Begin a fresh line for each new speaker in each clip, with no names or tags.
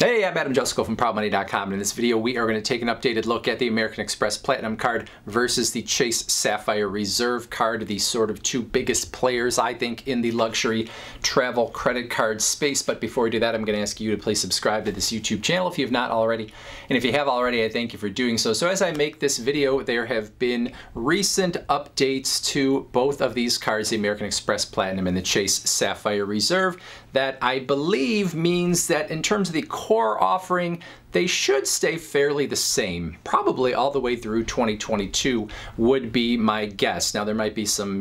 Hey, I'm Jusko from ProudMoney.com, and in this video we are going to take an updated look at the American Express Platinum card versus the Chase Sapphire Reserve card, the sort of two biggest players, I think, in the luxury travel credit card space. But before we do that, I'm going to ask you to please subscribe to this YouTube channel if you have not already. And if you have already, I thank you for doing so. So as I make this video, there have been recent updates to both of these cards, the American Express Platinum and the Chase Sapphire Reserve, that I believe means that in terms of the core offering, they should stay fairly the same, probably all the way through 2022 would be my guess. Now there might be some,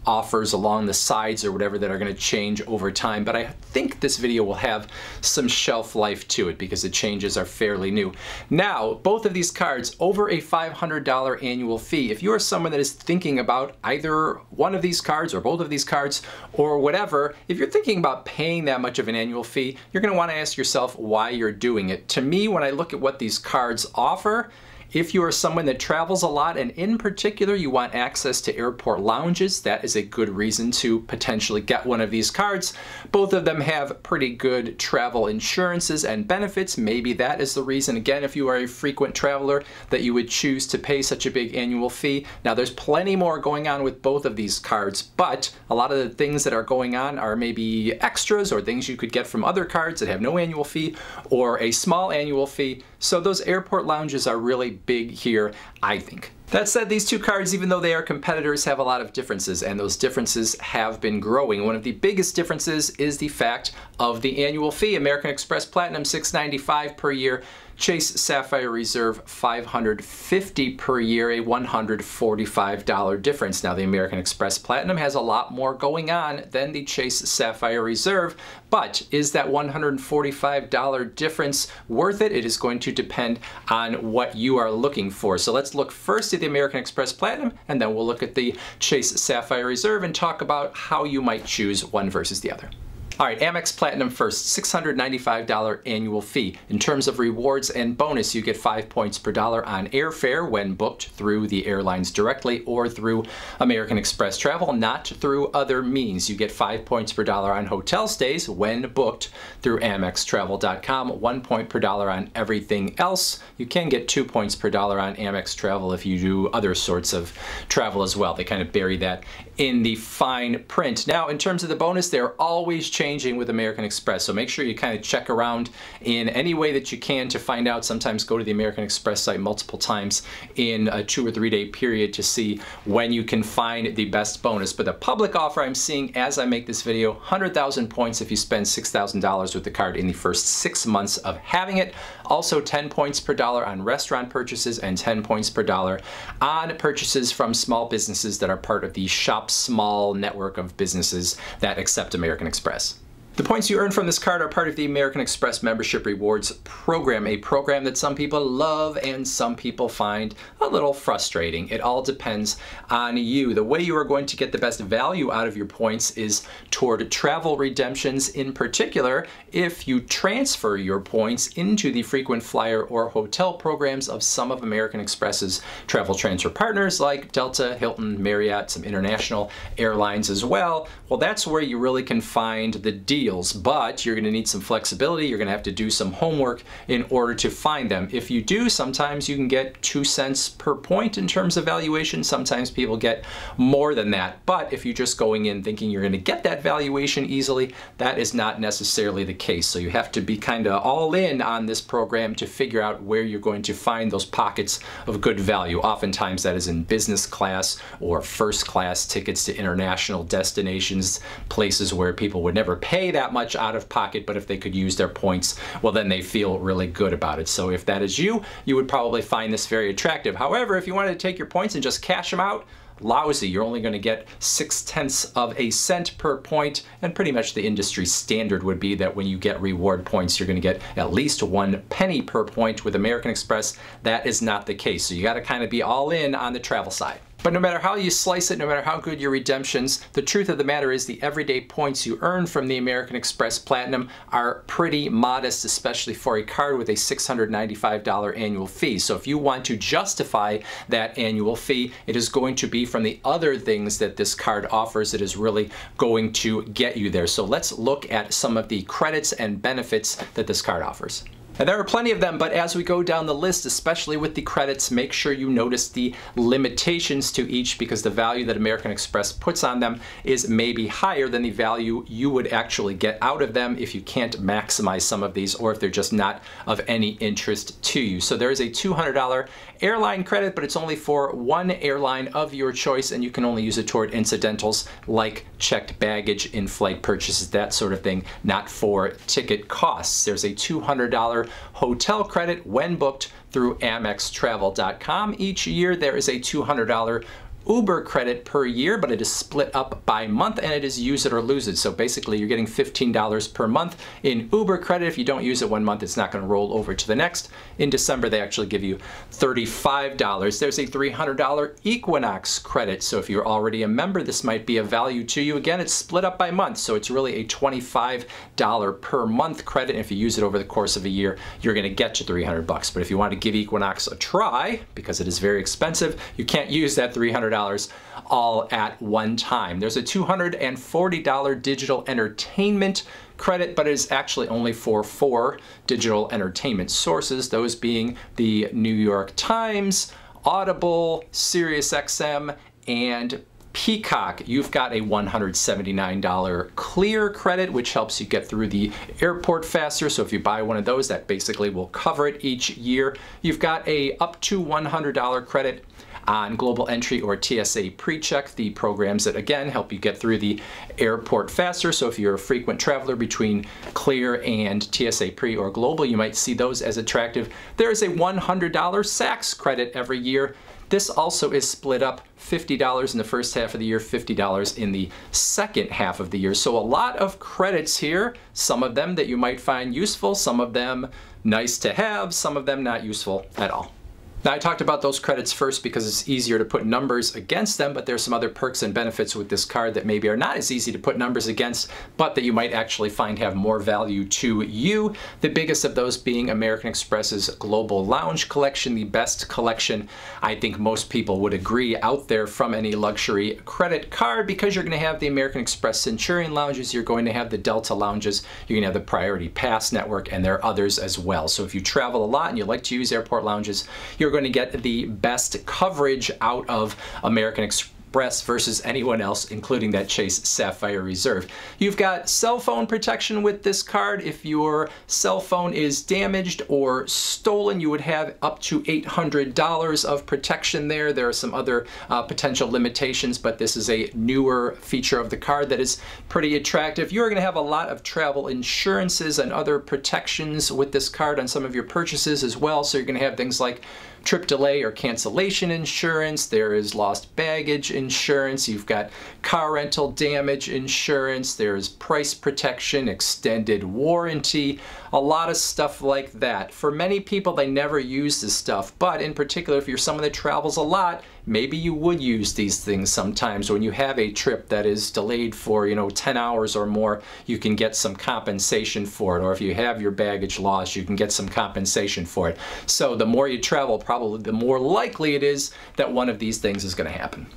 offers along the sides or whatever that are going to change over time, but I think this video will have some shelf life to it because the changes are fairly new. Now, both of these cards over a $500 annual fee. If you are someone that is thinking about either one of these cards or both of these cards or whatever, if you're thinking about paying that much of an annual fee, you're going to want to ask yourself why you're doing it. To me, when I look at what these cards offer, if you are someone that travels a lot and in particular you want access to airport lounges, that is a good reason to potentially get one of these cards. Both of them have pretty good travel insurances and benefits. Maybe that is the reason, again, if you are a frequent traveler, that you would choose to pay such a big annual fee. Now there's plenty more going on with both of these cards, but a lot of the things that are going on are maybe extras or things you could get from other cards that have no annual fee or a small annual fee. So those airport lounges are really big here, I think. That said, these two cards, even though they are competitors, have a lot of differences, and those differences have been growing. One of the biggest differences is the fact of the annual fee. American Express Platinum, $695 per year. Chase Sapphire Reserve, $550 per year, a $145 difference. Now, the American Express Platinum has a lot more going on than the Chase Sapphire Reserve, but is that $145 difference worth it? It is going to depend on what you are looking for. So let's look first at the American Express Platinum, and then we'll look at the Chase Sapphire Reserve and talk about how you might choose one versus the other. All right, Amex Platinum first, $695 annual fee. In terms of rewards and bonus, you get 5 points per dollar on airfare when booked through the airlines directly or through American Express Travel, not through other means. You get 5 points per dollar on hotel stays when booked through AmexTravel.com, 1 point per dollar on everything else. You can get 2 points per dollar on Amex Travel if you do other sorts of travel as well. They kind of bury that in the fine print. Now, in terms of the bonus, they're always changing with American Express, so make sure you kind of check around in any way that you can to find out. Sometimes go to the American Express site multiple times in a 2 or 3 day period to see when you can find the best bonus. But the public offer I'm seeing as I make this video, 100,000 points if you spend $6,000 with the card in the first 6 months of having it. Also 10 points per dollar on restaurant purchases and 10 points per dollar on purchases from small businesses that are part of the Shop Small network of businesses that accept American Express. The points you earn from this card are part of the American Express Membership Rewards program, a program that some people love and some people find a little frustrating. It all depends on you. The way you are going to get the best value out of your points is toward travel redemptions, in particular if you transfer your points into the frequent flyer or hotel programs of some of American Express's travel transfer partners like Delta, Hilton, Marriott, some international airlines as well. Well, that's where you really can find the deal. But you're going to need some flexibility. You're going to have to do some homework in order to find them. If you do, sometimes you can get 2 cents per point in terms of valuation. Sometimes people get more than that. But if you're just going in thinking you're going to get that valuation easily, that is not necessarily the case. So you have to be kind of all in on this program to figure out where you're going to find those pockets of good value. Oftentimes that is in business class or first class tickets to international destinations, places where people would never pay that much out of pocket, but if they could use their points, well, then they feel really good about it. So if that is you, you would probably find this very attractive. However, if you wanted to take your points and just cash them out, lousy. You're only going to get 0.6 of a cent per point, and pretty much the industry standard would be that when you get reward points, you're going to get at least 1 penny per point. With American Express, that is not the case. So you got to kind of be all in on the travel side. But no matter how you slice it, no matter how good your redemptions, the truth of the matter is the everyday points you earn from the American Express Platinum are pretty modest, especially for a card with a $695 annual fee. So if you want to justify that annual fee, it is going to be from the other things that this card offers that is really going to get you there. So let's look at some of the credits and benefits that this card offers. And there are plenty of them, but as we go down the list, especially with the credits, make sure you notice the limitations to each, because the value that American Express puts on them is maybe higher than the value you would actually get out of them if you can't maximize some of these, or if they're just not of any interest to you. So there is a $200 airline credit, but it's only for one airline of your choice, and you can only use it toward incidentals like checked baggage, in-flight purchases, that sort of thing, not for ticket costs. There's a $200 hotel credit when booked through AmexTravel.com. Each year there is a $200 Uber credit per year, but it is split up by month and it is use it or lose it. So basically you're getting $15 per month in Uber credit. If you don't use it one month, it's not going to roll over to the next. In December, they actually give you $35. There's a $300 Equinox credit. So if you're already a member, this might be of value to you. Again, it's split up by month, so it's really a $25 per month credit. And if you use it over the course of a year, you're going to get you $300. But if you want to give Equinox a try, because it is very expensive, you can't use that $300 all at one time. There's a $240 digital entertainment credit, but it is actually only for 4 digital entertainment sources, those being the New York Times, Audible, SiriusXM, and Peacock. You've got a $179 clear credit, which helps you get through the airport faster. So if you buy one of those, that basically will cover it each year. You've got a up to $100 credit on Global Entry or TSA PreCheck, the programs that again help you get through the airport faster. So if you're a frequent traveler between Clear and TSA Pre or Global, you might see those as attractive. There is a $100 Saks credit every year. This also is split up, $50 in the first half of the year, $50 in the second half of the year. So a lot of credits here, some of them that you might find useful, some of them nice to have, some of them not useful at all. Now, I talked about those credits first because it's easier to put numbers against them, but there's some other perks and benefits with this card that maybe are not as easy to put numbers against, but that you might actually find have more value to you. The biggest of those being American Express's Global Lounge collection, the best collection I think most people would agree out there from any luxury credit card, because you're going to have the American Express Centurion lounges, you're going to have the Delta lounges, you're going to have the Priority Pass network, and there are others as well. So if you travel a lot and you like to use airport lounges, you're going to get the best coverage out of American Express versus anyone else, including that Chase Sapphire Reserve. You've got cell phone protection with this card. If your cell phone is damaged or stolen, you would have up to $800 of protection there. There are some other potential limitations, but this is a newer feature of the card that is pretty attractive. You're going to have a lot of travel insurances and other protections with this card on some of your purchases as well. So you're going to have things like trip delay or cancellation insurance, there is lost baggage insurance, you've got car rental damage insurance, there's price protection, extended warranty, a lot of stuff like that. For many people, they never use this stuff, but in particular, if you're someone that travels a lot, maybe you would use these things sometimes. When you have a trip that is delayed for, 10 hours or more, you can get some compensation for it. Or if you have your baggage lost, you can get some compensation for it. So the more you travel, probably the more likely it is that one of these things is going to happen.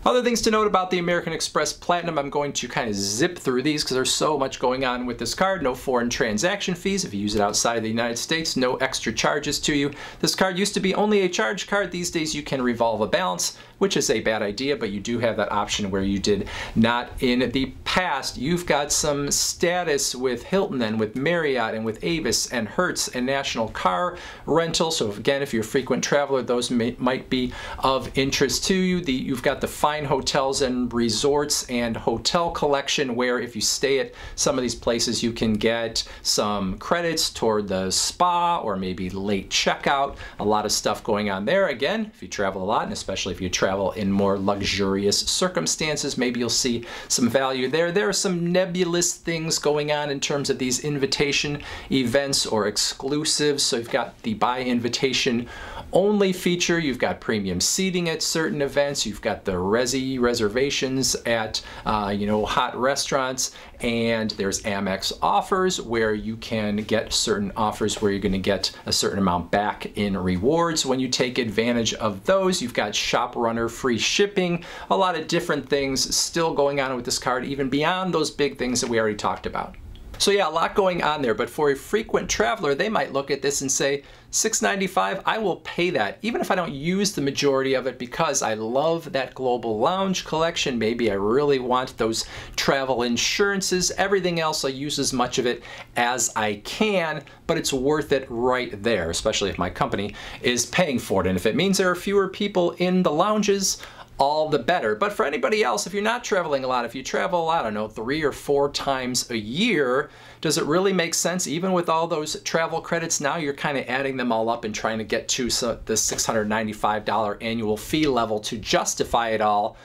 Other things to note about the American Express Platinum, I'm going to kind of zip through these because there's so much going on with this card. No foreign transaction fees. If you use it outside of the United States, no extra charges to you. This card used to be only a charge card. These days you can revolve a balance, which is a bad idea, but you do have that option where you did not in the past. You've got some status with Hilton and with Marriott and with Avis and Hertz and National Car Rental. So again, if you're a frequent traveler, those might be of interest to you. You've got the Fine Hotels and Resorts and Hotel Collection, where if you stay at some of these places, you can get some credits toward the spa or maybe late checkout. A lot of stuff going on there. Again, if you travel a lot, and especially if you travel in more luxurious circumstances, maybe you'll see some value there. There are some nebulous things going on in terms of these invitation events or exclusives. So you've got the by invitation only feature. You've got premium seating at certain events. You've got the Resi reservations at, hot restaurants. And there's Amex offers where you can get certain offers where you're going to get a certain amount back in rewards when you take advantage of those. You've got Shop Runner free shipping, a lot of different things still going on with this card, even beyond those big things that we already talked about. So yeah, a lot going on there, but for a frequent traveler, they might look at this and say, $695, I will pay that, even if I don't use the majority of it because I love that Global Lounge collection. Maybe I really want those travel insurances. Everything else, I use as much of it as I can, but it's worth it right there, especially if my company is paying for it. And if it means there are fewer people in the lounges, all the better. But for anybody else, if you're not traveling a lot, if you travel, I don't know, 3 or 4 times a year, does it really make sense? Even with all those travel credits, now you're kind of adding them all up and trying to get to the $695 annual fee level to justify it all.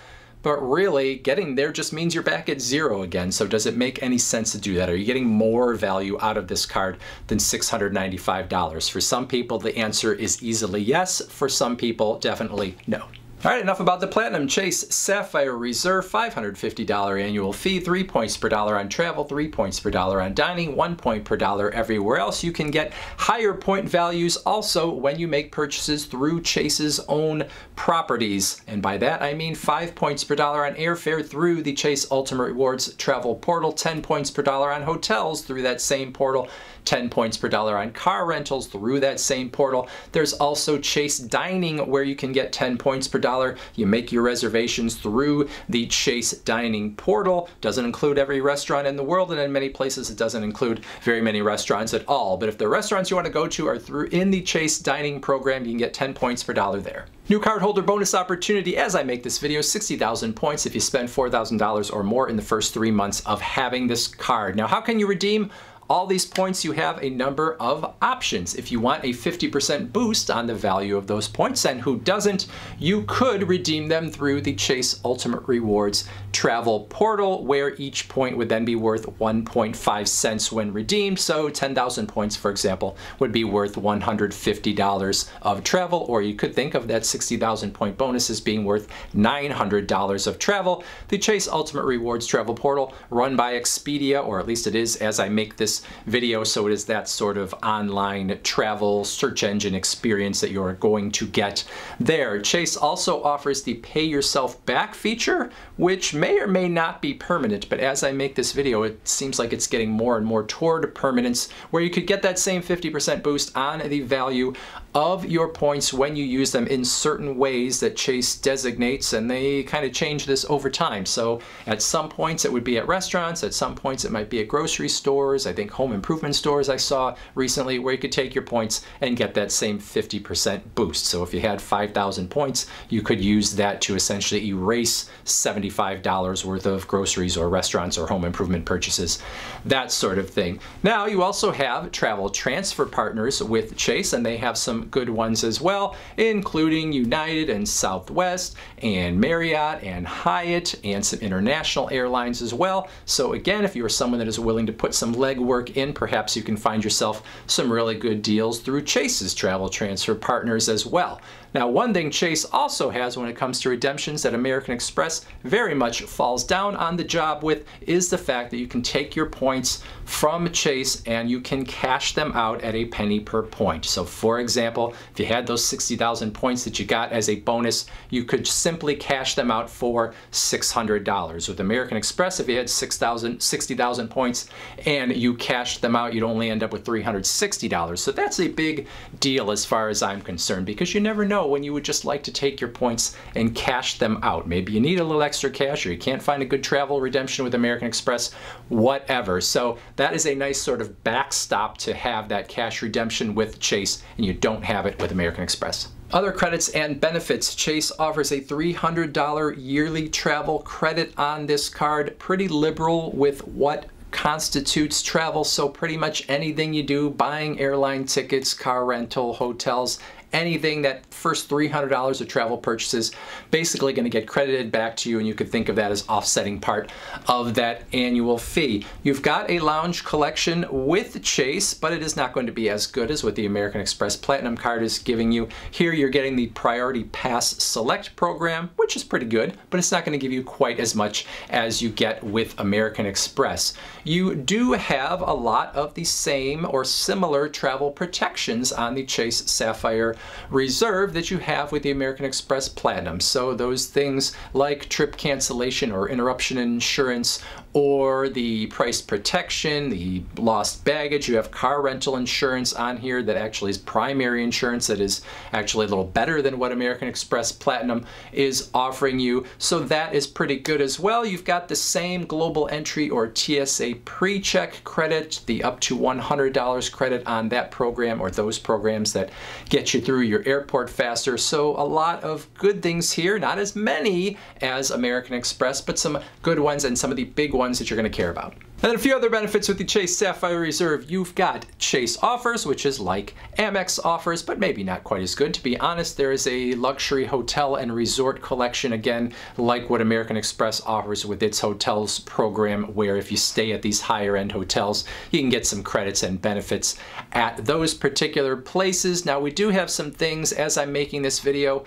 But really, getting there just means you're back at zero again. So does it make any sense to do that? Are you getting more value out of this card than $695? For some people, the answer is easily yes. For some people, definitely no. All right, enough about the Platinum Chase Sapphire Reserve. $550 annual fee, 3 points per dollar on travel, 3 points per dollar on dining, 1 point per dollar everywhere else. You can get higher point values also when you make purchases through Chase's own properties. And by that, I mean 5 points per dollar on airfare through the Chase Ultimate Rewards travel portal, 10 points per dollar on hotels through that same portal, 10 points per dollar on car rentals through that same portal. There's also Chase Dining where you can get 10 points per dollar. You make your reservations through the Chase Dining portal. Doesn't include every restaurant in the world, and in many places it doesn't include very many restaurants at all. But if the restaurants you want to go to are through in the Chase Dining program, you can get 10 points per dollar there. New cardholder bonus opportunity as I make this video, 60,000 points if you spend $4,000 or more in the first 3 months of having this card. Now, how can you redeem all these points? You have a number of options. If you want a 50% boost on the value of those points, and who doesn't, you could redeem them through the Chase Ultimate Rewards travel portal, where each point would then be worth 1.5 cents when redeemed. So 10,000 points, for example, would be worth $150 of travel, or you could think of that 60,000 point bonus as being worth $900 of travel. The Chase Ultimate Rewards travel portal, run by Expedia, or at least it is as I make this video, so it is that sort of online travel search engine experience that you're going to get there. Chase also offers the pay yourself back feature, which may or may not be permanent, but as I make this video, it seems like it's getting more and more toward permanence, where you could get that same 50% boost on the value of your points when you use them in certain ways that Chase designates, and they kind of change this over time. So at some points it would be at restaurants, at some points it might be at grocery stores, I think home improvement stores I saw recently, where you could take your points and get that same 50% boost. So if you had 5,000 points, you could use that to essentially erase $75 worth of groceries or restaurants or home improvement purchases, that sort of thing. Now you also have travel transfer partners with Chase, and they have some good ones as well, including United and Southwest and Marriott and Hyatt and some international airlines as well. So again, if you're someone that is willing to put some legwork in, perhaps you can find yourself some really good deals through Chase's travel transfer partners as well. Now, one thing Chase also has when it comes to redemptions that American Express very much falls down on the job with is the fact that you can take your points from Chase and you can cash them out at a penny per point. So for example, if you had those 60,000 points that you got as a bonus, you could simply cash them out for $600. With American Express, if you had 60,000 points and you cashed them out, you'd only end up with $360. So that's a big deal as far as I'm concerned, because you never know when you would just like to take your points and cash them out. Maybe you need a little extra cash, or you can't find a good travel redemption with American Express, whatever. So that is a nice sort of backstop to have that cash redemption with Chase, and you don't have it with American Express. Other credits and benefits. Chase offers a $300 yearly travel credit on this card. Pretty liberal with what constitutes travel, so pretty much anything you do, buying airline tickets, car rental, hotels, anything that first $300 of travel purchases basically going to get credited back to you, and you could think of that as offsetting part of that annual fee. You've got a lounge collection with Chase, but it is not going to be as good as what the American Express Platinum card is giving you. Here you're getting the Priority Pass Select program, which is pretty good, but it's not going to give you quite as much as you get with American Express. You do have a lot of the same or similar travel protections on the Chase Sapphire Reserve that you have with the American Express Platinum. So those things like trip cancellation or interruption insurance, or the price protection, the lost baggage. You have car rental insurance on here that actually is primary insurance that is actually a little better than what American Express Platinum is offering you. So that is pretty good as well. You've got the same global entry or TSA pre-check credit, the up to $100 credit on that program or those programs that get you through your airport faster. So a lot of good things here, not as many as American Express, but some good ones and some of the big ones that you're going to care about. And then a few other benefits with the Chase Sapphire Reserve. You've got Chase Offers, which is like Amex Offers, but maybe not quite as good. To be honest, there is a luxury hotel and resort collection, again, like what American Express offers with its hotels program, where if you stay at these higher end hotels, you can get some credits and benefits at those particular places. Now, we do have some things, as I'm making this video,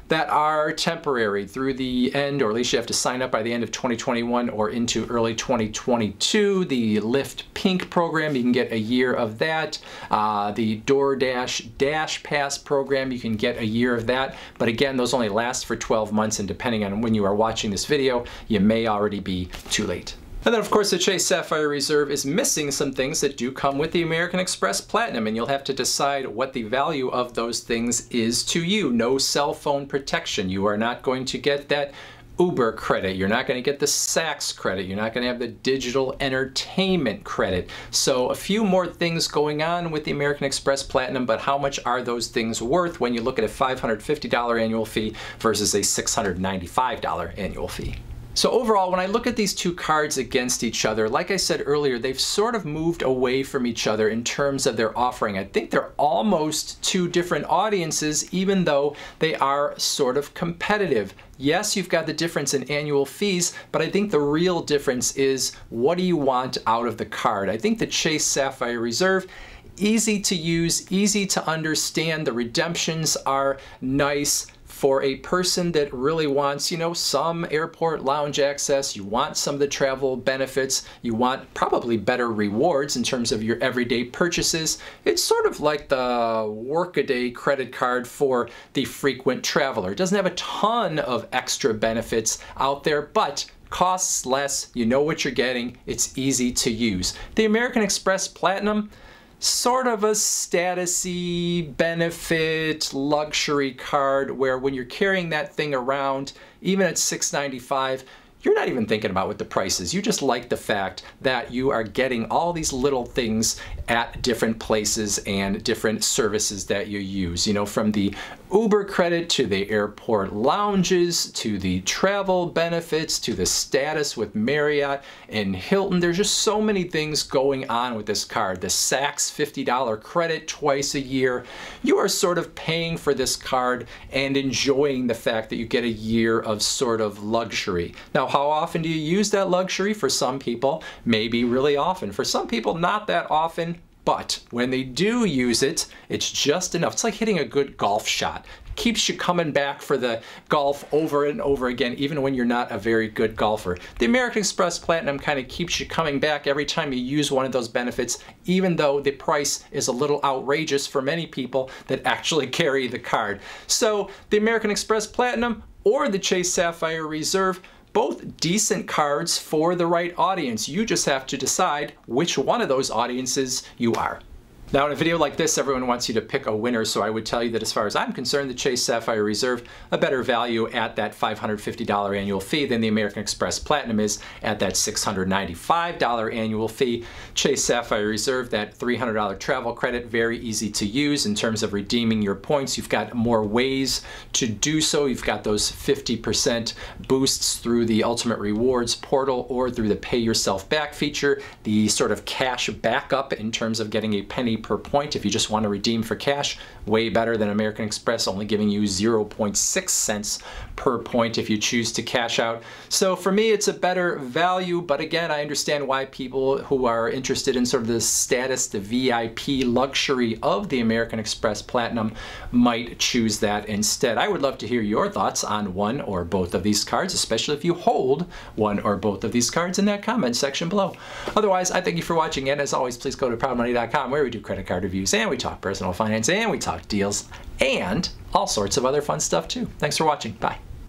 that are temporary through the end, or at least you have to sign up by the end of 2021 or into early 2022. The Lyft Pink program, you can get a year of that. The DoorDash Dash Pass program, you can get a year of that. But again, those only last for 12 months, and depending on when you are watching this video, you may already be too late. And then, of course, the Chase Sapphire Reserve is missing some things that do come with the American Express Platinum, and you'll have to decide what the value of those things is to you. No cell phone protection. You are not going to get that Uber credit. You're not going to get the Saks credit. You're not going to have the digital entertainment credit. So a few more things going on with the American Express Platinum, but how much are those things worth when you look at a $550 annual fee versus a $695 annual fee? So overall, when I look at these two cards against each other, like I said earlier, they've sort of moved away from each other in terms of their offering. I think they're almost two different audiences, even though they are sort of competitive. Yes, you've got the difference in annual fees, but I think the real difference is, what do you want out of the card? I think the Chase Sapphire Reserve, easy to use, easy to understand. The redemptions are nice. For a person that really wants, you know, some airport lounge access, you want some of the travel benefits, you want probably better rewards in terms of your everyday purchases. It's sort of like the workaday credit card for the frequent traveler. It doesn't have a ton of extra benefits out there, but costs less, you know what you're getting, it's easy to use. The American Express Platinum, sort of a statusy benefit luxury card where when you're carrying that thing around, even at $695, you're not even thinking about what the price is. You just like the fact that you are getting all these little things at different places and different services that you use. You know, from the Uber credit to the airport lounges to the travel benefits to the status with Marriott and Hilton. There's just so many things going on with this card. The Saks $50 credit twice a year. You are sort of paying for this card and enjoying the fact that you get a year of sort of luxury. Now, how often do you use that luxury? For some people, maybe really often. For some people, not that often. But when they do use it, it's just enough. It's like hitting a good golf shot. It keeps you coming back for the golf over and over again, even when you're not a very good golfer. The American Express Platinum kind of keeps you coming back every time you use one of those benefits, even though the price is a little outrageous for many people that actually carry the card. So the American Express Platinum or the Chase Sapphire Reserve, both decent cards for the right audience. You just have to decide which one of those audiences you are. Now, in a video like this, everyone wants you to pick a winner, so I would tell you that as far as I'm concerned, the Chase Sapphire Reserve, a better value at that $550 annual fee than the American Express Platinum is at that $695 annual fee. Chase Sapphire Reserve, that $300 travel credit, very easy to use in terms of redeeming your points. You've got more ways to do so. You've got those 50% boosts through the Ultimate Rewards portal or through the Pay Yourself Back feature, the sort of cash backup in terms of getting a penny per point if you just want to redeem for cash. Way better than American Express, only giving you 0.6 cents per point if you choose to cash out. So for me, it's a better value, but again, I understand why people who are interested in sort of the status, the VIP luxury of the American Express Platinum might choose that instead. I would love to hear your thoughts on one or both of these cards, especially if you hold one or both of these cards in that comment section below. Otherwise, I thank you for watching, and as always, please go to proudmoney.com where we do credit card reviews and we talk personal finance and we talk deals and all sorts of other fun stuff too. Thanks for watching. Bye.